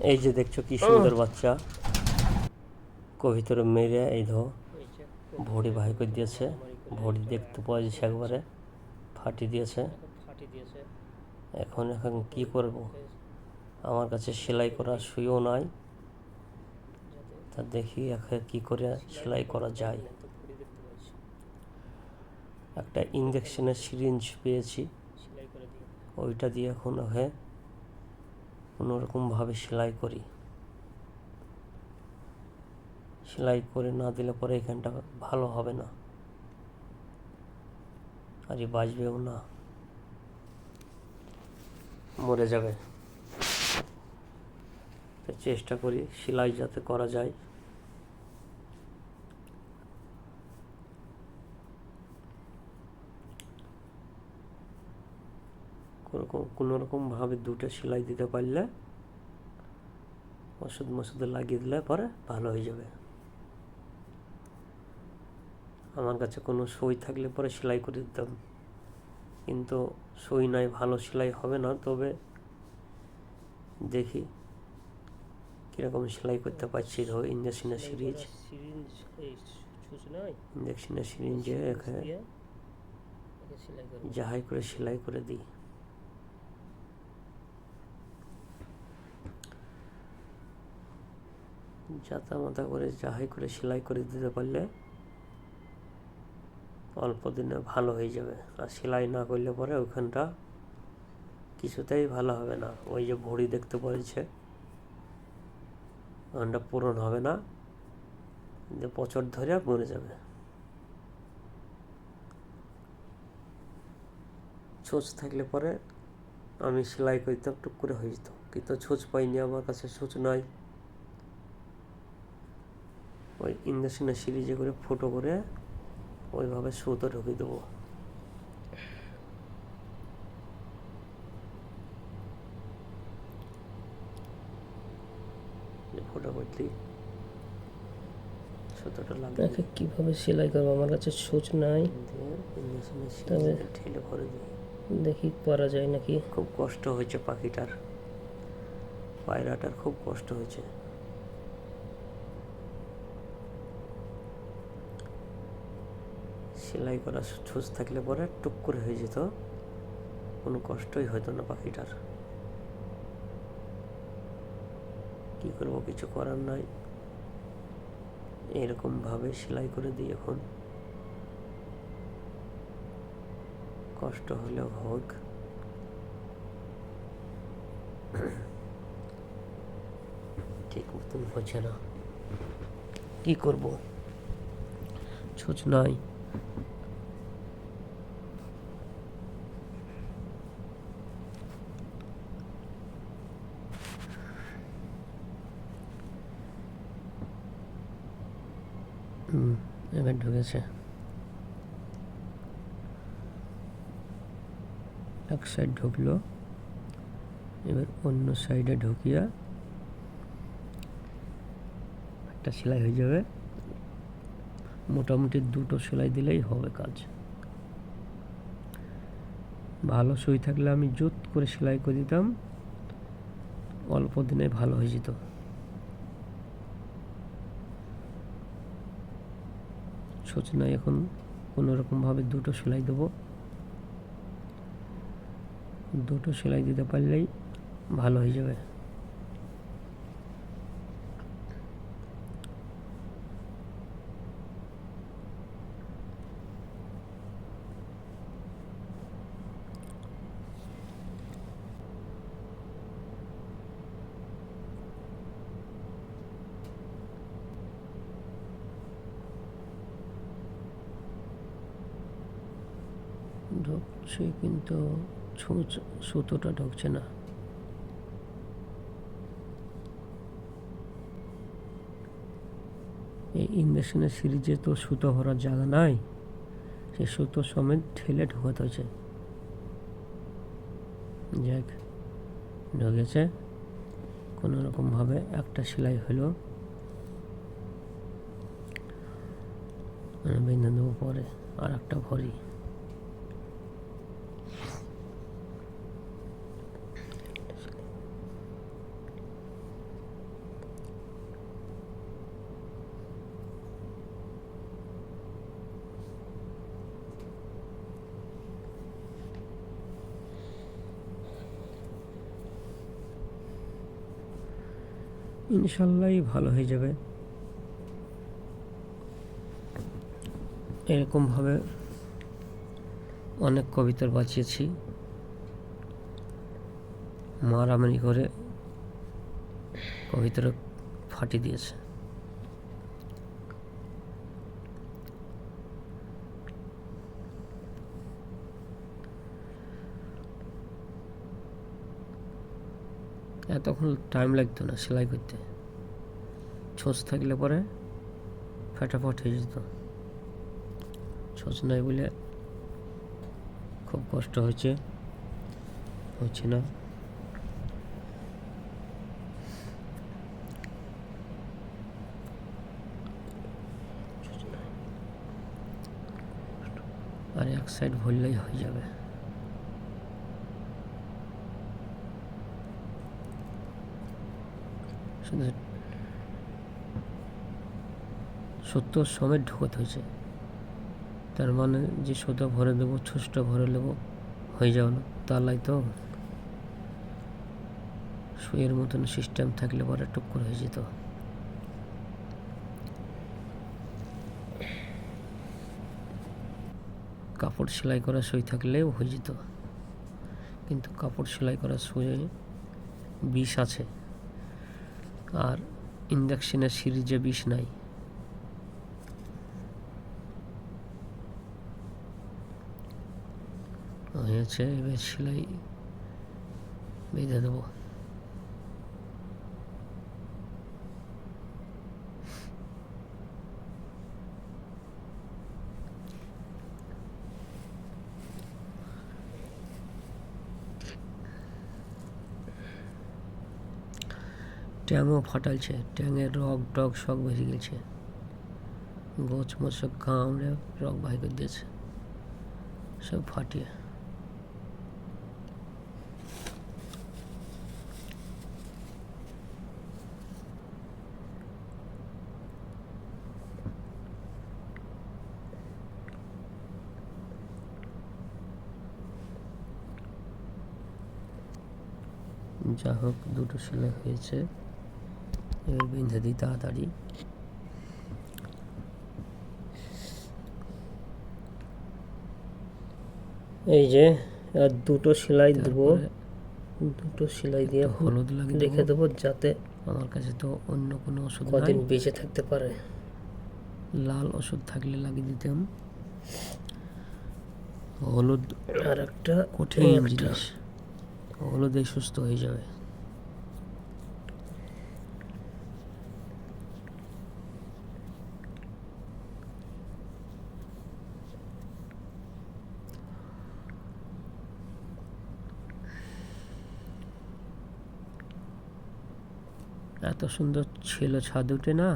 এই যে দেখছো কি সুন্দর বাচ্চা ভিতরে মেরে এই ধো ভড়ি বাহির করে দিয়েছে। ভড়ি দেখতে পাওয়া যাচ্ছে একবারে ফাটি দিয়েছে। এখন এখন কি করব, আমার কাছে সেলাই করা সুইও নাই। তা দেখি এখন কি করে সেলাই করা যায়। একটা ইঞ্জেকশনের সিরিঞ্জ পেয়েছি, ওইটা দিয়ে এখন ওকে কোনোরকমভাবে সেলাই করি। সেলাই করে না দিলে পরে এখানটা ভালো হবে না, আর বাঁচবেও না, মরে যাবে। তো চেষ্টা করি সেলাই যাতে করা যায়। কোনোরকমভাবে দুটো সেলাই দিতে পারলে, ওষুধ মশুধে লাগিয়ে দিলে পরে ভালো হয়ে যাবে। আমার কাছে কোনো সুই থাকলে পরে সেলাই করে দিতাম, কিন্তু সুই নাই, ভালো সেলাই হবে না। তবে দেখি কীরকম সেলাই করতে পারছি। ধরো ইঞ্জেকশনের সিরিঞ্জে যাহাই করে সেলাই করে দিই। যাতা মাতা করে যাহাই করে সেলাই করে দিতে পারলে অল্প দিনে ভালো হয়ে যাবে। আর সেলাই না করলে পরে ওখানটা কিছুতেই ভালো হবে না। ওই যে ভড়ি দেখতে পড়েছে, ওখানটা পূরণ হবে না, যে পচর ধরে মরে যাবে। ছোঁচ থাকলে পরে আমি সেলাই করতাম, টুক করে হয়ে যেত, কিন্তু ছোঁচ পাইনি, আমার কাছে ছোঁচ নাই। ওই ইঞ্জেকশনের সিরিজে করে ফুটো করে ওইভাবে সুতো ঢুকে দেবো। ফুটো করতেই সুতোটা লাগিয়ে কিভাবে সেলাই করবো, আমার কাছে ছোঁচ নাই, ইঞ্জেকশনের সিরিজে ঠেলে ভরে দিই। দেখি করা যায় নাকি। খুব কষ্ট হয়েছে পাখিটার, পায়রাটার খুব কষ্ট হয়েছে। সেলাই করা ছোঁচ থাকলে পরে টুক করে হয়ে যেত, কোনো কষ্টই হতো না পাখিটার। কি করবো, কিছু করার নাই, এরকমভাবে সেলাই করে দিই। এখন কষ্ট হলেও হোক, ঠিক মতন হচ্ছে না, কি করব, ছোঁচ নাই। এবার ঢুকেছে, এক সাইড ঢুকলো, এবার অন্য সাইডে ঢুকিয়া একটা সেলাই হয়ে যাবে। মোটামুটি দুটো সেলাই দিলেই হবে কাজ। ভালো সুই থাকলে আমি জোত করে সেলাই করে দিতাম, অল্প দিনে ভালো হয়ে যেত। ছোঁচ নাই, এখন কোনোরকমভাবে দুটো সেলাই দেবো। দুটো সেলাই দিতে পারলেই ভালো হয়ে যাবে। ঢুকছে কিন্তু সুতোটা ঢুকছে না। এই ইঞ্জেকশনের সিরিজে তো সুতো ভরার জায়গা নাই, সে সুতো সমেত ঠেলে ঢোকাতে হয়েছে। যাক, ঢুকেছে, কোনোরকমভাবে একটা সেলাই হলো, বেঁধে দেবো পরে আর একটা ভরি। ইনশাল্লাহ ভালো হয়ে যাবে। এরকমভাবে অনেক কবিতর বাঁচিয়েছি, মারামারি করে কবিতরা ফাটিয়ে দিয়েছে। এতক্ষণ টাইম লাগতো না সেলাই করতে, ছোঁচ থাকলে পরে ফাটাফাট হয়ে যেত। ছোঁচ নাই বলে খুব কষ্ট হচ্ছে না। আর এক সাইড ভরলেই হয়ে যাবে। শুধু 70 সময় ঢুকতে হয়েছে, তার মানে যে সুতো ভরে দেবো, ছোঁচটা ভরে দেবো, হয়ে যাবে না। তালাই তো সুইয়ের মতন সিস্টেম থাকলে পরে টুক করে হয়ে যেত। কাপড় সেলাই করা সুই থাকলেও হয়ে যেত, কিন্তু কাপড় সেলাই করা সুয়ে বিষ আছে, আর ইন্ডাকশনের সিরিজে বিষ নাই। হয়েছে, এবার সেলাই বেঁধে দেবো। ট্যাংও ফাটালছে, ট্যাংয়ের রগ টগ সব বেরিয়ে গেছে, গোছ মোছ সব কামড়ে রগ বাই করে দিয়েছে, সব ফাটিয়ে। যা হোক, দুটো সেলাই হয়েছে, এবার বেঁধে দিই তাড়াতাড়ি। এই যে আর দুটো সেলাই দেবো, দুটো সেলাই দিয়ে হলুদ লাগিয়ে রেখে দেবো, যাতে আমার কাছে তো অন্য কোনো ওষুধ নাই, কদিন বেঁচে থাকতে পারে। লাল ওষুধ থাকলে লাগিয়ে দিতাম। হলুদ আর একটা কঠিন জিনিস, হলুদে সুস্থ হয়ে যাবে। এত সুন্দর ছিল ছাদ উঠে না,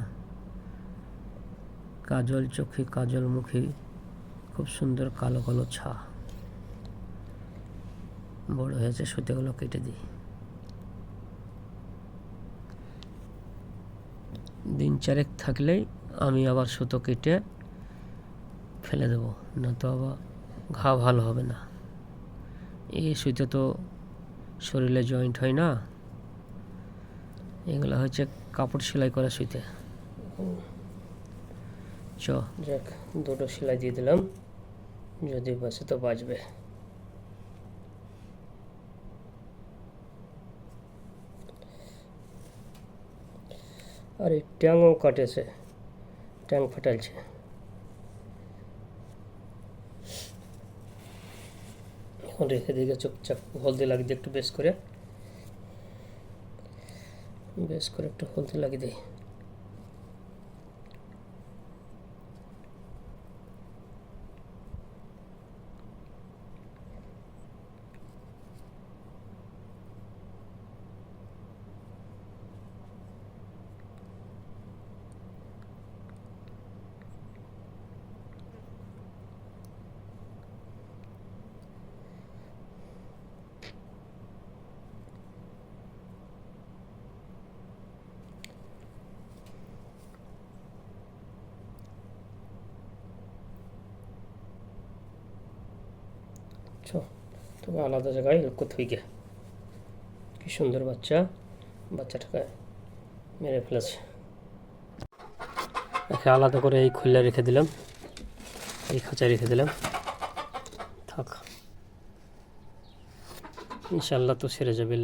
কাজল চোখে কাজল মুখে, খুব সুন্দর কালো কালো ছা। বড় হয়েছে, সুতোগুলো কেটে দিই। দিন চারেক থাকলেই আমি আবার সুতো কেটে ফেলে দেব, না তো আবার ঘা ভালো হবে না। এই সুতো তো শরীরে জয়েন্ট হয় না, এগুলো হচ্ছে কাপড় সেলাই করা সুতো। যাক, দুটো সেলাই দিয়ে দিলাম, যদি বাঁচে তো বাঁচবে। আর এই ট্যাংও কাটেছে, ট্যাং ফাটালছে। এখন রেখে দিকে চুপচাপ হলদি লাগিয়ে দিই, একটু বেশ করে একটু হলদি লাগিয়ে দিই। তবে আলাদা জায়গায় লক্ষ্য থুই গে, কি সুন্দর বাচ্চাটাকে মেরে ফেলেছে। একে আলাদা করে এই খুলে রেখে দিলাম, এই খাঁচায় রেখে দিলাম, থাক, ইনশাল্লাহ তো সেরে যাবে।